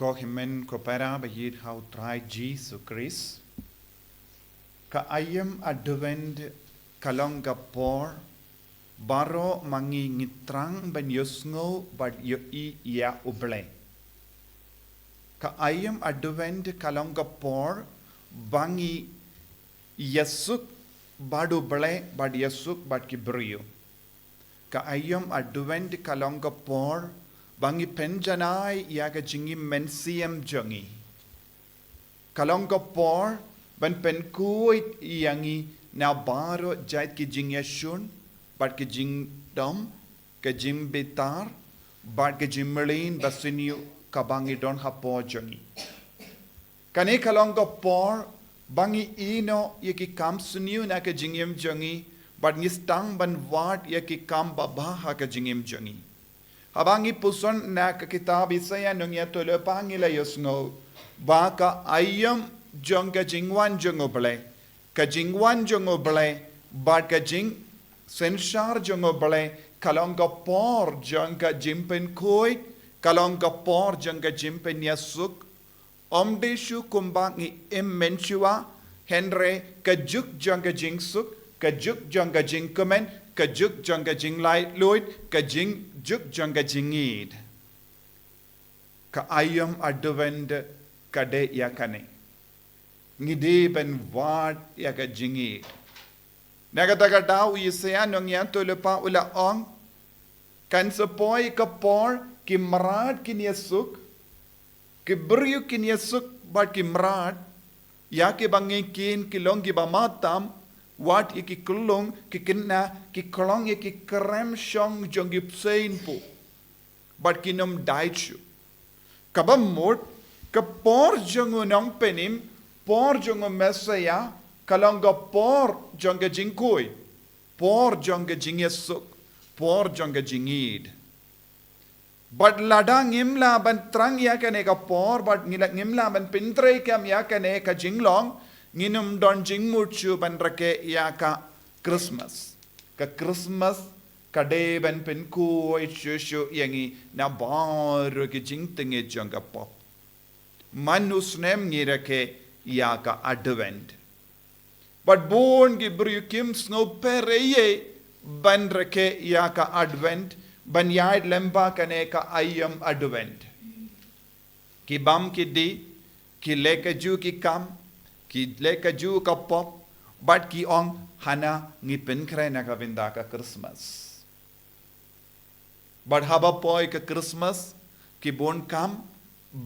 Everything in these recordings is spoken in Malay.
Ko himen ko para bayid how try Jisu Khrist. Ka ayam advent kalong kapor baro mangi ngitrang ban yosngo bad yo I ya uble. Ka ayam advent kalong kapor bangi yasuk badu ble bad yasuk bad ki briew. Ka ayam advent kalong kapor bangi penjanai yaga jingi mensiam jongi. Kalong kapor ban penkuit yangi na baro jait ki jing yashun bad ki jing dom ka jim betar bad ki jimmelin basiniu kabangi don hapo jongi. Kane kalong kapor bangi ino yaki kam suniu na ka jingim jongi bad ngistang ban wat yaki kam babaha ka jingim jongi. Habangi puson na ka kitab Isaya nung yato le pangila yosngo baka ayam jong ka jingwan jongo bale ka jingwan jongo bale bad ka jing senshar jongo bale kalong ka por jong ka jimpen koi kalong ka por jong ka jimpen yasuk omdeshu kumbangi immensua henre ka juk jong ka jingsuk ka juk jong ka jingkomen ka juk jong ka jinglai loid ka jing juk jong ka jingid ka ayam advent kade yakane ngide ben wat yaka jingid nagataga daw Isaya nung yanto lepa ula ong kan sepoy ka por ki marad kin yasuk ki briew kin yasuk bat ki marad yake bangikin kilong ki bamatam wat iki kulong ki kinna ki kolong iki krem shong jong ipsein po bat kinom daichu kabam mot ka por jong unong penim por jong mesaya kalong ga por jong ga jingkoi por jong ga jingyasuk por jong ga jingid bat ladang ngimla ban trang ya kane ka por bat ngimla ban pintre kam ya kane ka jinglong nginum don jingmuchu ban rake ya ka Christmas kade ban penku shushu yangi na baru ki jingtinge jonga pop manusnem ngirake ya ka advent but born gi briew kim snow pereye ban rake ya ka advent ban yaid lemba kane ka ayam advent ki bam ki di ki leka ju ki kam ki leka ju ka pop but ki ong hana ngi penkre na ka vinda ka Christmas but haba poi ka Christmas ki bon kam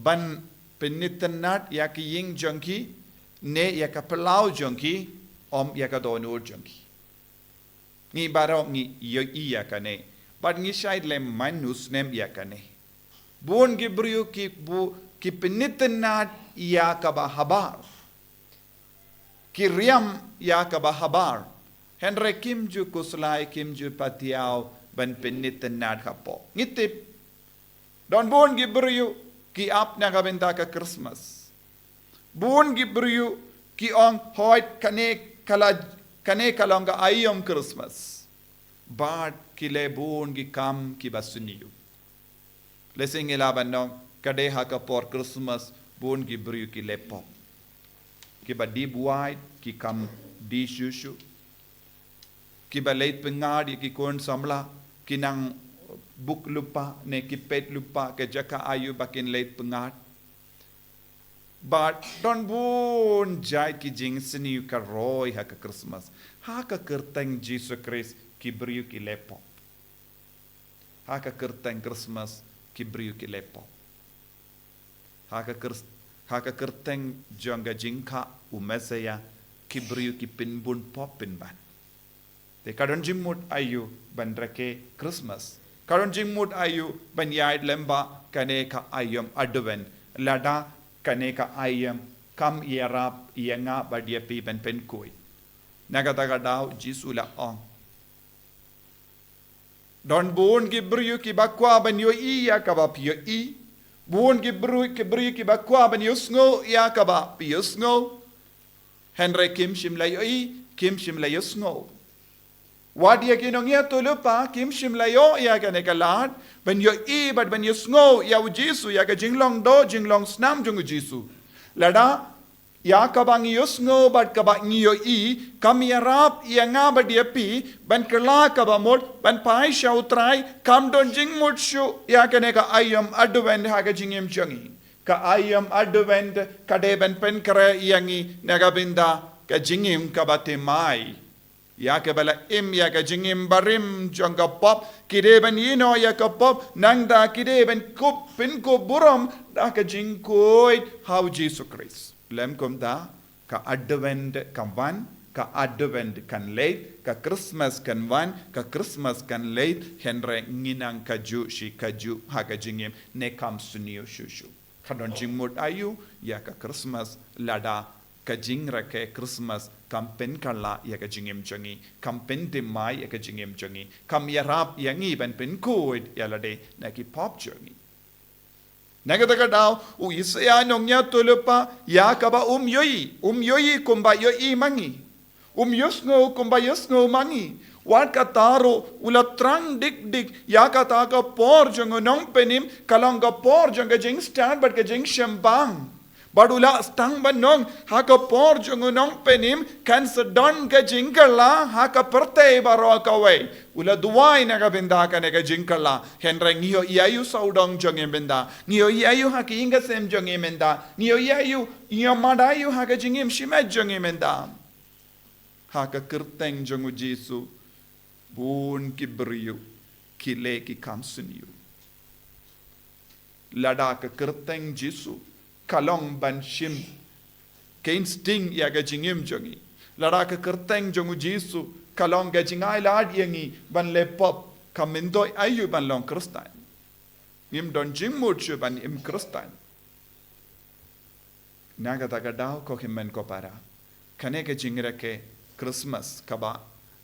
ban penitanat ya ki ying jonki ne ya ka pelau jonki om ya ka donur jonki ngi baro ngi yo iya kane but ngi shaid le manus nem ya kane bon gi briew ki bu ki penitanat ya ka ba habar ki riam ya ka ba habar henre kim ju kuslai kim ju patiao ban penitanat ka po ngitip don bon gi briew ki ap na ka benta ka Christmas bon gi briew ki ong hoit kane kalonga ayom Christmas but ki le bon gi kam ki basuniu lesing ilaban no kade ha ka por Christmas bon gi briew ki le pop ki ba deep wide ki kam di shushu ki ba late pengad ki kon samla ki nang buk lupa ne ki pet lupa ke jaka ayu bakin late pengat but don bun jai ki jing sini ka roy ha ka Christmas ha ka Kyrteng Jisu Khrist ki briew ki lepo ha ka Kyrteng Christmas ki briew ki lepo ha ka Kyrteng jonga jingka umesaya ki briew ki pinbun popin ban te kadon jimut ayu ban rake Christmas karon jingmut ayu ban yaid lemba kane ka ayam advent lada kane ka ayam kam yarap yanga badia pi ban penkoi nagataga daw Jisu la ong don bon gi briew ki bakwa ban yo iya ka ba pi I bon gi briew ki bakwa ban yo sngo ya ka ba pi yo sngo henre kim shim la yo I kim shim la yo sngo What ya kinongia tulupa kim shimlayo ya ka nekalat ben yo but ben yo sngo ya Jisu ya ka jinglong do jinglong snam jung Jisu. Lada ya kabang yo sngo but kabang yo kamiyarap ya nga ba dia pi ben kala kabamot ben pai shautrai kam don jing mutshu ya ka neka ayam advent ha ka jingim jangi. Ka ayam advent kade ben pen kare yangi negabinda ka jingim kabatemai. Ya ke bala ya ke jingim barim jangka pop kide ben yino ya ke pop nangda kide ben kup pin ko buram da ke jingkoi how Jesus Khrist lem kom da ka advent kan wan ka advent kan late ka Christmas kan wan ka Christmas kan late henre nginang kaju shi kaju ha ke jingim ne kam sunio shushu kadon jingmut ayu ya ka Christmas lada ka jingra ke Christmas kampen kala ya ka jingim jangi kampen dimai ya ka jingim jangi kam yarap yangi ban pen kuid ya lade na ki pop jangi naga daw u isaya nongnya tulupa ya ka ba yoi kumba yoi mangi yusngo kumba yusngo mangi wat ka taro ula trang dik ya ka ta ka por jango nong penim kalang ka por janga jing stand but ka jing shambang Badula stang banong haka por jungunong penim kan sedon ke jingkala haka perte baro kawe ula duwai na ka benda ka ne ka jingkala henre ngiyo iayu saudong jongem benda ngiyo iayu haki inga sem jongem benda ngiyo iayu madayu haka jingim shimet jongem benda haka Kyrteng jongu Jisu bun ki briew ki le ki kamsuniu lada ka Kyrteng Jisu kalong ban shim kain sting ya ga jingim jongi lara ka Kyrteng jongu Jisu kalong ga jingai lad yangi ban le pop kamindo ayu ban long Kristan ngim don jingmut chu ban im Kristan naga daga daw ko himmen ko para kane ga jingra ke Christmas kaba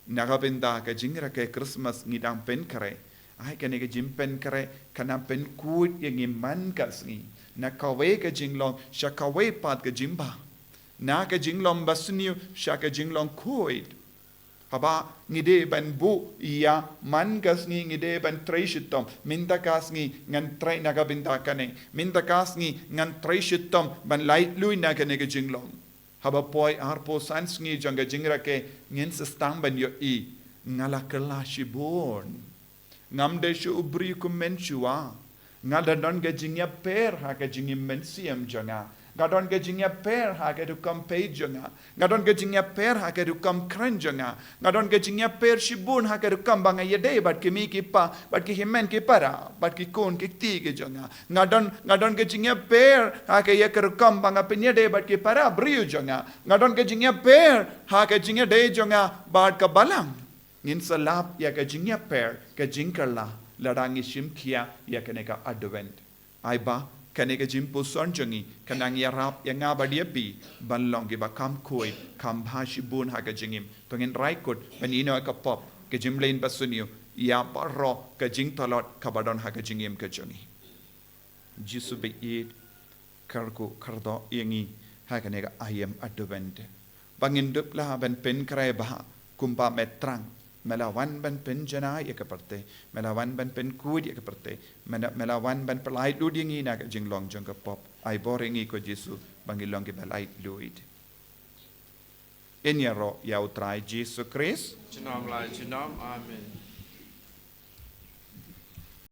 naga benda ga jingra ke Christmas ngidang pen kare ai kane ga jimpen kare kana pen kut yangi man kasngi na kawe ka jinglong sha kawe pat ka jimba na ka jinglong basniu sha ka jinglong kuid haba ngide ban bu iya man kasngi ngide ban treishitom minta kasngi ngan trai na ka binta kane minta kasngi ngan treishitom ban light lui na ka ne ka jinglong haba poi arpo sansngi janga jingra ke ngin stang ban yo ngala kala shibon ngamde shu ubri kumenchua ngada don ga jingya per ha ga jingim mensiam janga gadon ga jingya per ha ga dukam pay janga gadon ga jingya per ha ga dukam kran janga gadon ga jingya per shibun ha ga dukam banga yede bat ki mi ki pa bat ki himen ki para bat ki kon ki ti ge janga gadon ga jingya per ha ga ya dukam banga penyede bat ki para briew janga gadon ga jingya per ha ga jingya de janga bat ka balang ngin salap ya ga jingya per ga jingkala ladangi shimkia ya kaneka advent aiba kaneka jimpo sonjangi kanang yarap ya nga badiapi banlong giba kam koi kam bhashi bun haga jingim tongin raikut benino ka pop ke jimlein basunio ya barro ka jing talot kabadon haga jingim ka jongi Jisu be it karko kardo yangi haga nega ayam advent bangin dup la ben pen krai bah kumpa metrang melawan ban penjana ya kaparte melawan ban pen kud ya kaparte melawan ban pelait lu dingi na jinglong jong ka pop ai boringi ko Jisu bangilong ke balait luid enyaro ya utrai Jisu Khrist Chinom lai chinom amen